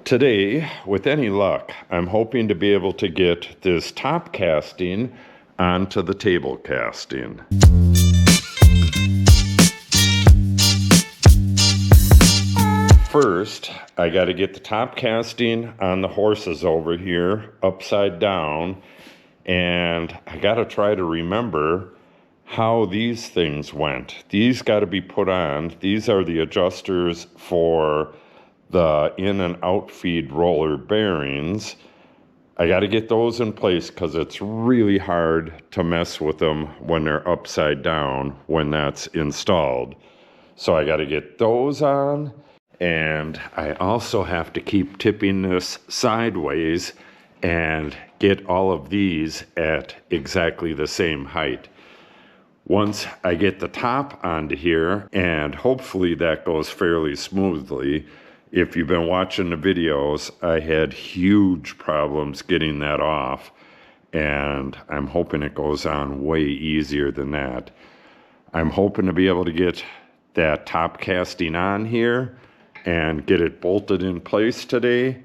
Today, with any luck, I'm hoping to be able to get this top casting onto the table casting. First, I got to get the top casting on the horses over here, upside down, and I got to try to remember how these things went. These got to be put on. These are the adjusters for the in and out feed roller bearings. I got to get those in place because it's really hard to mess with them when they're upside down when that's installed. So I got to get those on, and I also have to keep tipping this sideways and get all of these at exactly the same height. Once I get the top onto here, and hopefully that goes fairly smoothly. If you've been watching the videos, I had huge problems getting that off, and I'm hoping it goes on way easier than that. I'm hoping to be able to get that top casting on here and get it bolted in place today,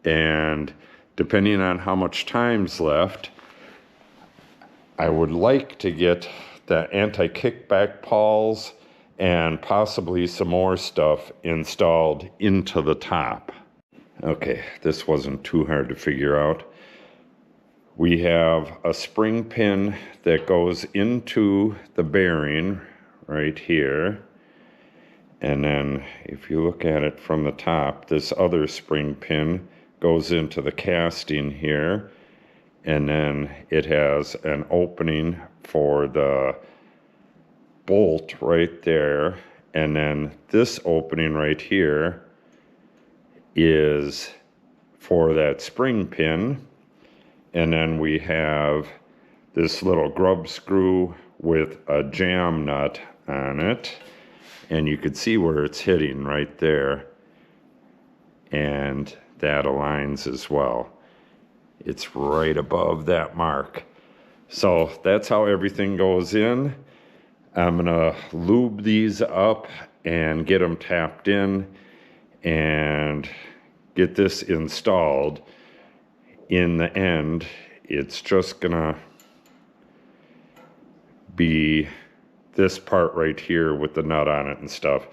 and depending on how much time's left, I would like to get the anti-kickback pawls and possibly some more stuff installed into the top. Okay, this wasn't too hard to figure out. We have a spring pin that goes into the bearing right here. And then if you look at it from the top, this other spring pin goes into the casting here. And then it has an opening for the bolt right there. And then this opening right here is for that spring pin. And then we have this little grub screw with a jam nut on it. And you can see where it's hitting right there. And that aligns as well. It's right above that mark. So that's how everything goes in. I'm gonna lube these up and get them tapped in and get this installed. In the end, it's just gonna be this part right here with the nut on it and stuff.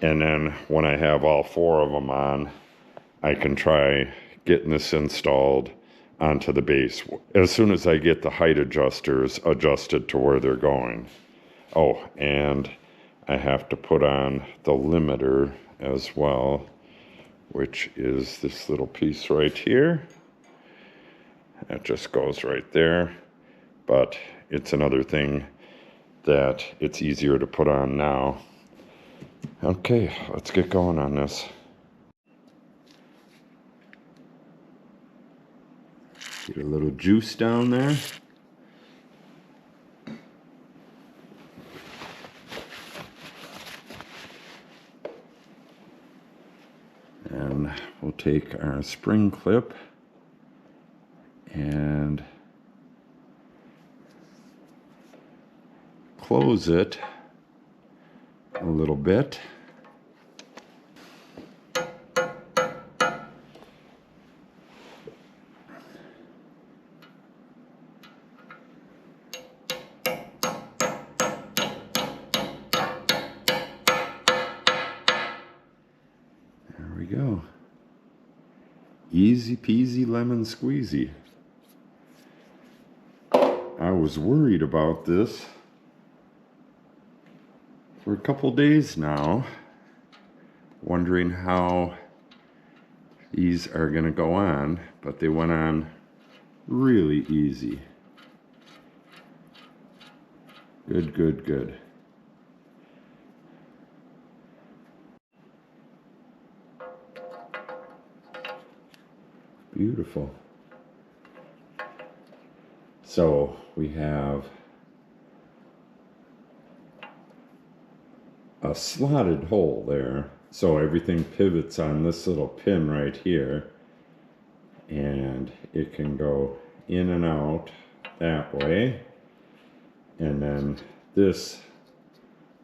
And then when I have all four of them on, I can try getting this installed onto the base as soon as I get the height adjusters adjusted to where they're going. Oh, and I have to put on the limiter as well, which is this little piece right here. That just goes right there, but it's another thing that it's easier to put on now. Okay, let's get going on this. Get a little juice down there. And we'll take our spring clip and close it a little bit. There we go. Easy peasy lemon squeezy. I was worried about this for a couple days now, wondering how these are going to go on, but they went on really easy. Good, good, good. Beautiful. So we have a slotted hole there, so everything pivots on this little pin right here, and it can go in and out that way, and then this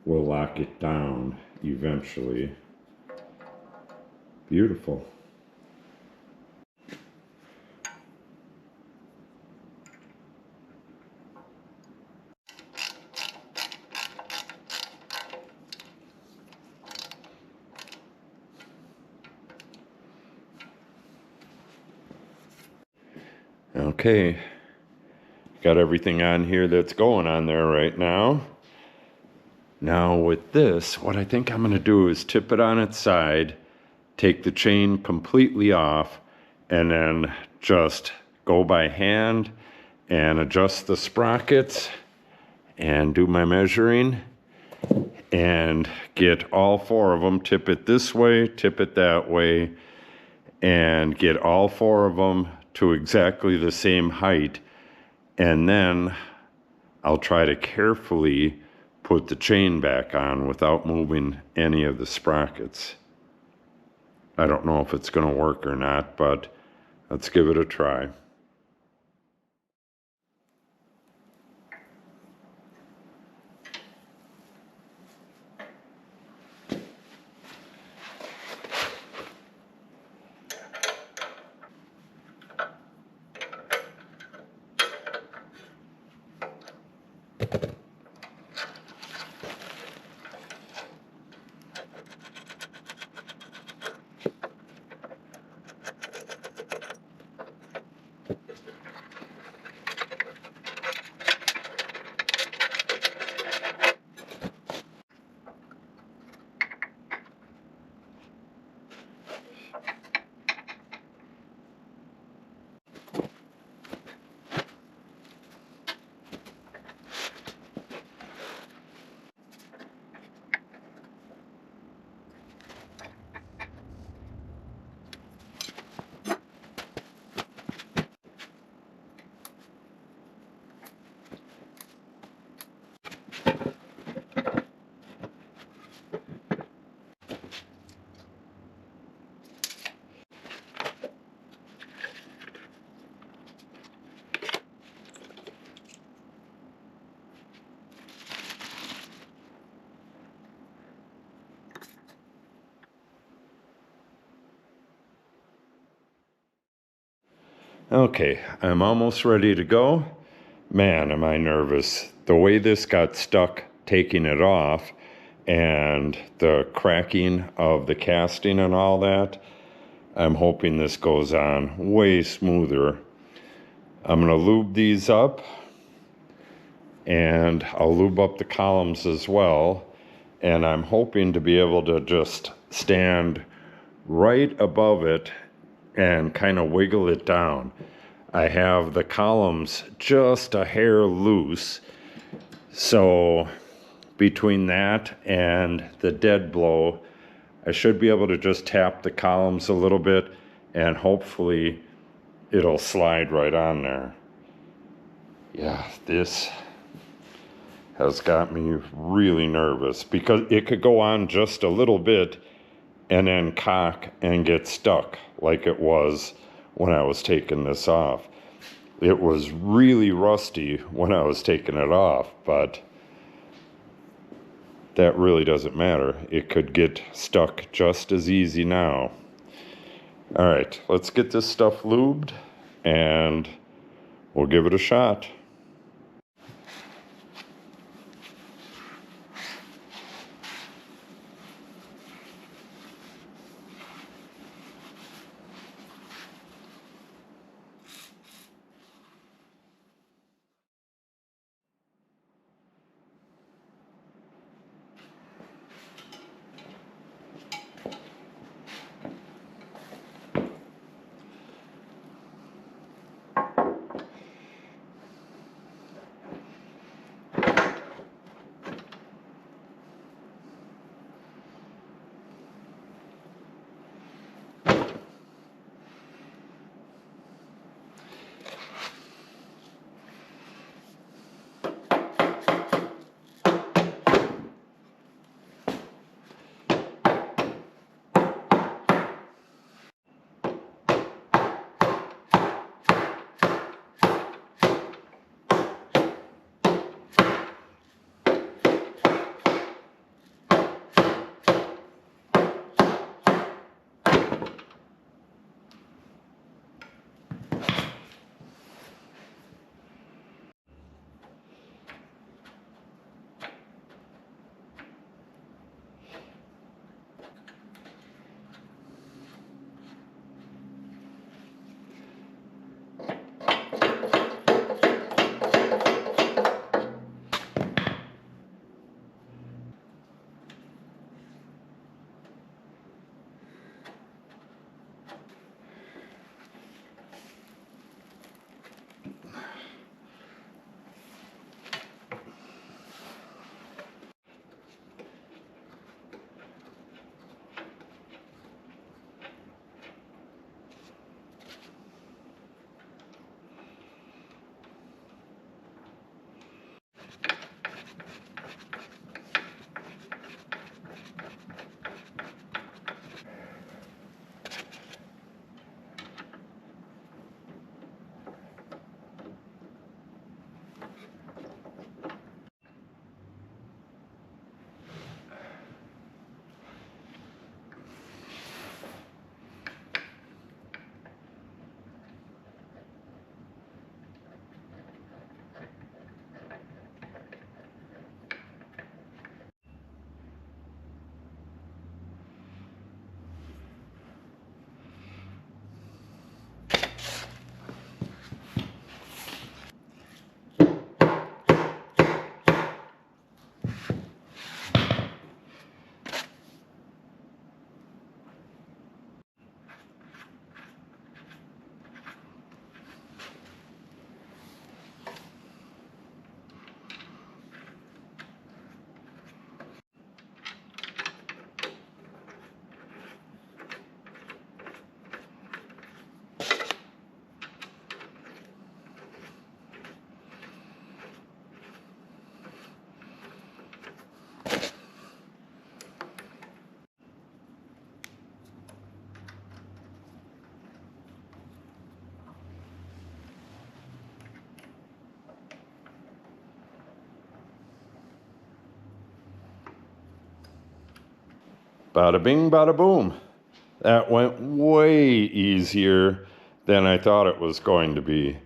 will lock it down eventually. Beautiful. Okay, got everything on here that's going on there right now. Now with this, what I think I'm going to do is tip it on its side, take the chain completely off, and then just go by hand and adjust the sprockets and do my measuring and get all four of them, tip it this way, tip it that way, and get all four of them to exactly the same height. And then I'll try to carefully put the chain back on without moving any of the sprockets. I don't know if it's going to work or not, but let's give it a try. Okay, I'm almost ready to go. Man, am I nervous. The way this got stuck taking it off and the cracking of the casting and all that, I'm hoping this goes on way smoother. I'm going to lube these up, and I'll lube up the columns as well. And I'm hoping to be able to just stand right above it and kind of wiggle it down. I have the columns just a hair loose, so between that and the dead blow, I should be able to just tap the columns a little bit and hopefully it'll slide right on there. Yeah, this has got me really nervous because it could go on just a little bit and then cock and get stuck like it was when I was taking this off. It was really rusty when I was taking it off, but that really doesn't matter. It could get stuck just as easy now. All right, let's get this stuff lubed and we'll give it a shot. Bada bing, bada boom. That went way easier than I thought it was going to be.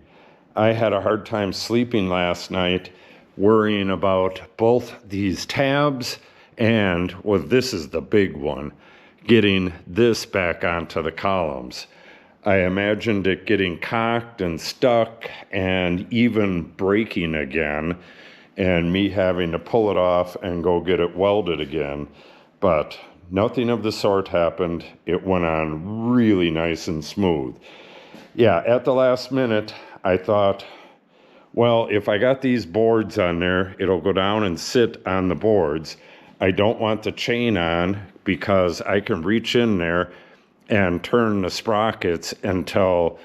I had a hard time sleeping last night worrying about both these tabs and, well, this is the big one, getting this back onto the columns. I imagined it getting cocked and stuck and even breaking again, and me having to pull it off and go get it welded again. But nothing of the sort happened. It went on really nice and smooth. Yeah, at the last minute, I thought, well, if I got these boards on there, it'll go down and sit on the boards. I don't want the chain on because I can reach in there and turn the sprockets until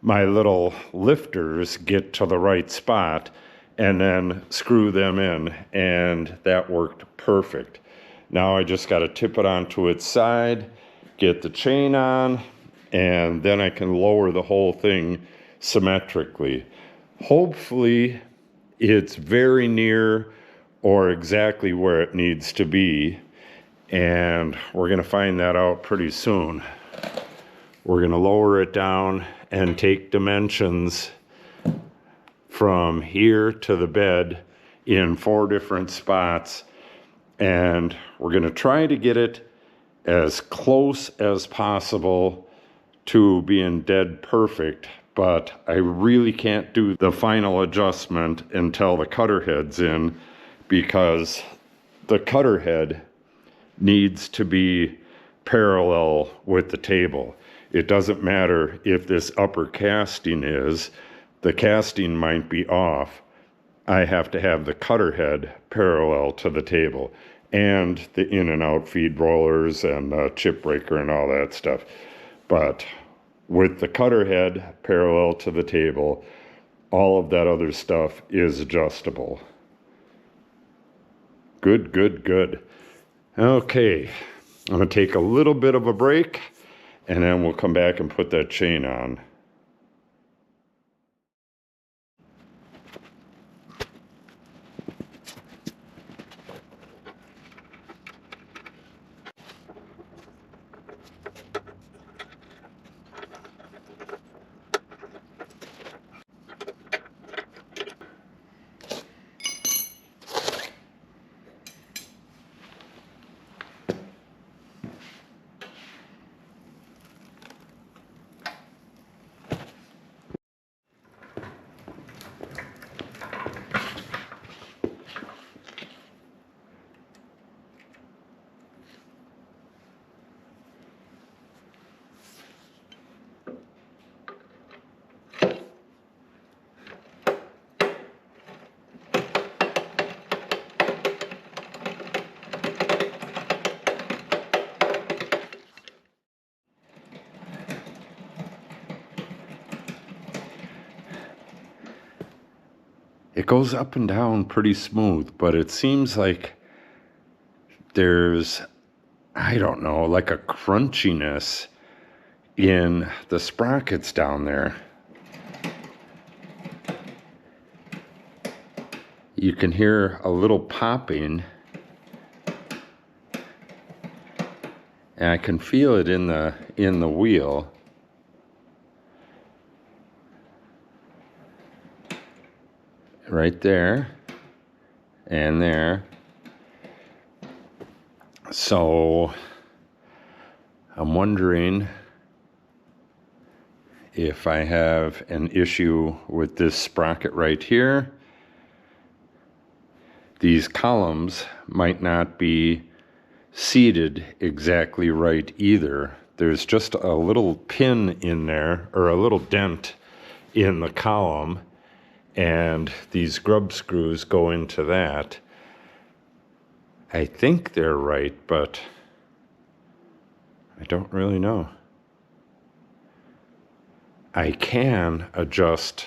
my little lifters get to the right spot and then screw them in. And that worked perfect. Now I just got to tip it onto its side, get the chain on, and then I can lower the whole thing symmetrically. Hopefully it's very near or exactly where it needs to be, and we're going to find that out pretty soon. We're going to lower it down and take dimensions from here to the bed in 4 different spots, and we're going to try to get it as close as possible to being dead perfect, but I really can't do the final adjustment until the cutter head's in, because the cutter head needs to be parallel with the table. It doesn't matter if this upper casting is, the casting might be off. I have to have the cutter head parallel to the table, and the in and out feed rollers and the chip breaker and all that stuff. But with the cutter head parallel to the table, all of that other stuff is adjustable. Good, good, good. Okay, I'm going to take a little bit of a break, and then we'll come back and put that chain on. It goes up and down pretty smooth, but it seems like there's, I don't know, like a crunchiness in the sprockets down there. You can hear a little popping, and I can feel it in the wheel. Right there and there. So I'm wondering if I have an issue with this sprocket right here. These columns might not be seated exactly right either. There's just a little pin in there, or a little dent in the column, and these grub screws go into that. I think they're right, but I don't really know. I can adjust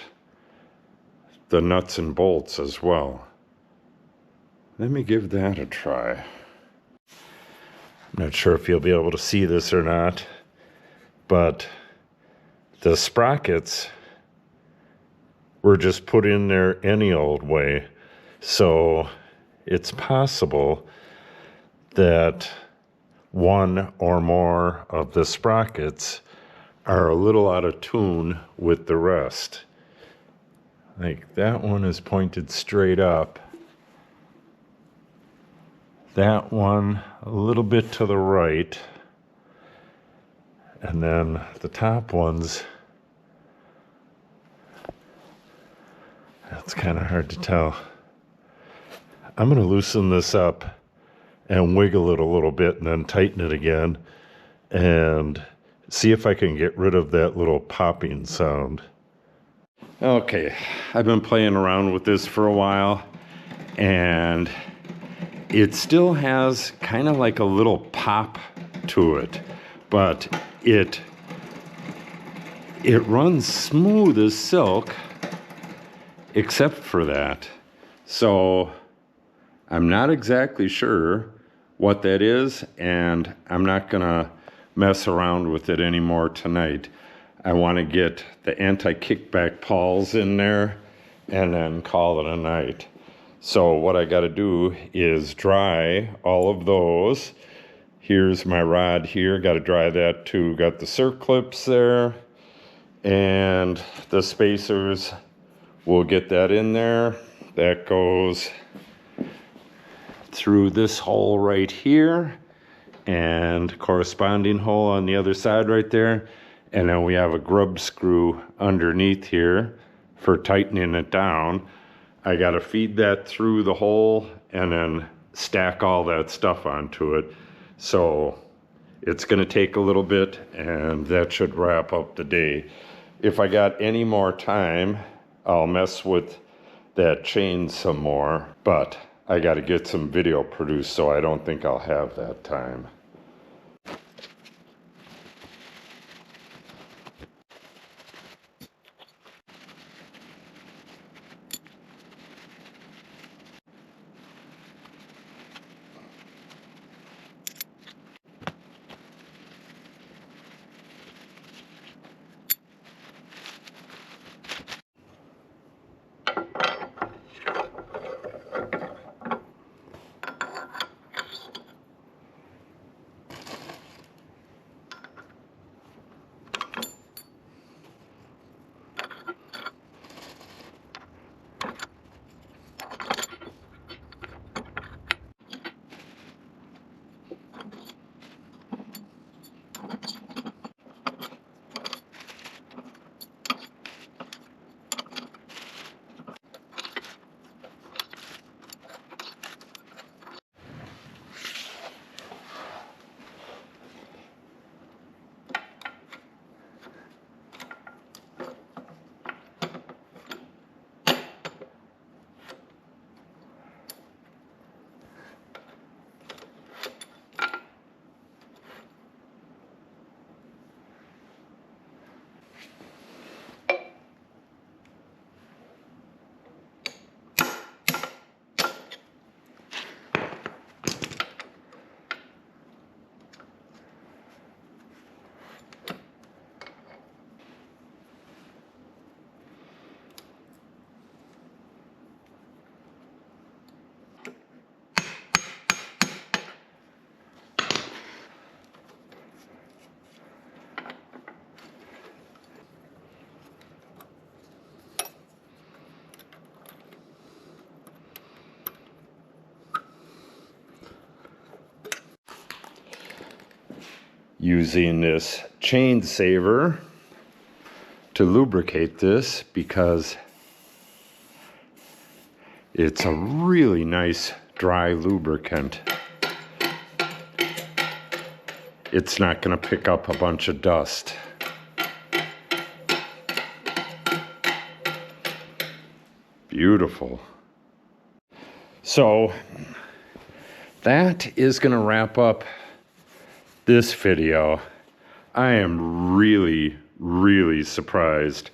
the nuts and bolts as well. Let me give that a try. I'm not sure if you'll be able to see this or not, but the sprockets were just put in there any old way. So it's possible that one or more of the sprockets are a little out of tune with the rest. Like that one is pointed straight up. That one a little bit to the right. And then the top ones, that's kind of hard to tell. I'm going to loosen this up and wiggle it a little bit and then tighten it again and see if I can get rid of that little popping sound. Okay, I've been playing around with this for a while and it still has kind of like a little pop to it, but it runs smooth as silk except for that. So I'm not exactly sure what that is, and I'm not gonna mess around with it anymore tonight. I want to get the anti-kickback pawls in there and then call it a night. So what I got to do is dry all of those. Here's my rod here, got to dry that too. Got the circlips there and the spacers. We'll get that in there. That goes through this hole right here and corresponding hole on the other side right there. And then we have a grub screw underneath here for tightening it down. I got to feed that through the hole and then stack all that stuff onto it. So it's going to take a little bit, and that should wrap up the day. If I got any more time, I'll mess with that chain some more, but I got to get some video produced, so I don't think I'll have that time. Using this chain saver to lubricate this because it's a really nice dry lubricant. It's not going to pick up a bunch of dust. Beautiful. So that is going to wrap up this video. I am really surprised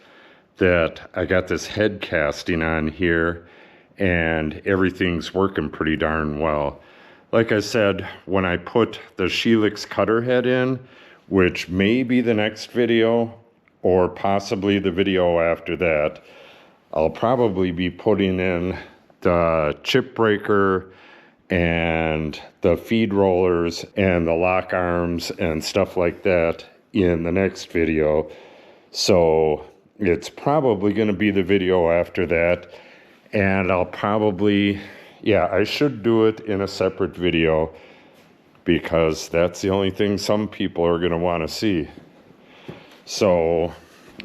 that I got this head casting on here and everything's working pretty darn well. Like I said, when I put the Scheelix cutter head in, which may be the next video or possibly the video after that, I'll probably be putting in the chip breaker and the feed rollers and the lock arms and stuff like that in the next video. So it's probably going to be the video after that. And I'll probably, yeah, I should do it in a separate video because that's the only thing some people are going to want to see. So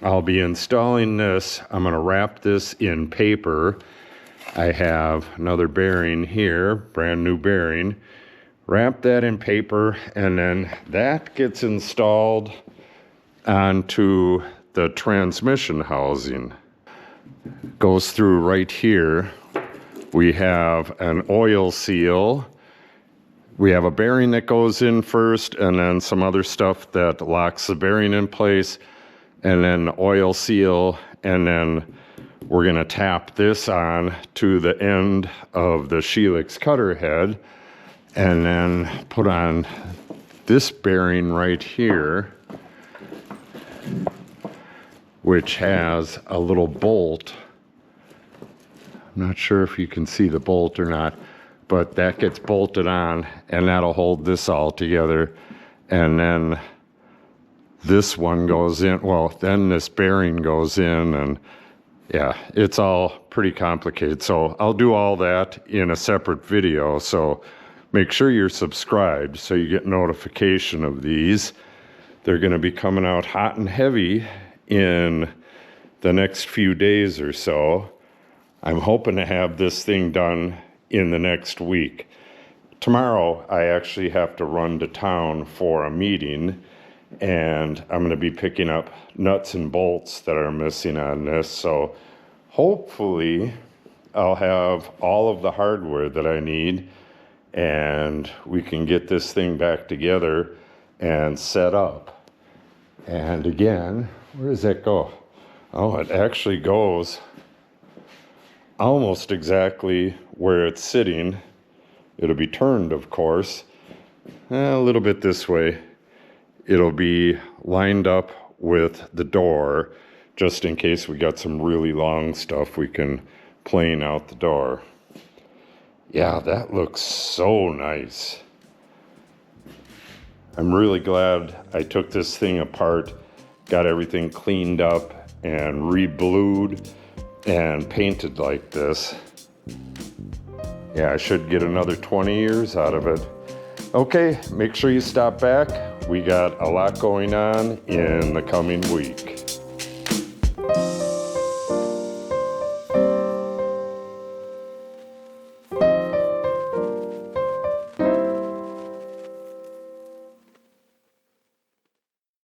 I'll be installing this. I'm going to wrap this in paper. I have another bearing here, brand new bearing. Wrap that in paper, and then that gets installed onto the transmission housing. Goes through right here. We have an oil seal. We have a bearing that goes in first, and then some other stuff that locks the bearing in place, and then the oil seal, and then we're going to tap this on to the end of the Scheelix cutter head, and then put on this bearing right here, which has a little bolt. I'm not sure if you can see the bolt or not, but that gets bolted on, and that'll hold this all together. And then this one goes in, well, then this bearing goes in, and yeah, it's all pretty complicated. So I'll do all that in a separate video. So make sure you're subscribed so you get notification of these. They're going to be coming out hot and heavy in the next few days or so. I'm hoping to have this thing done in the next week. Tomorrow, I actually have to run to town for a meeting, and I'm going to be picking up nuts and bolts that are missing on this. So hopefully I'll have all of the hardware that I need, and we can get this thing back together and set up. And again, where does that go? Oh, it actually goes almost exactly where it's sitting. It'll be turned, of course, a little bit this way. It'll be lined up with the door, just in case we got some really long stuff we can plane out the door. Yeah, that looks so nice. I'm really glad I took this thing apart, got everything cleaned up and re-blued and painted like this. Yeah, I should get another 20 years out of it. Okay, make sure you stop back. We got a lot going on in the coming week.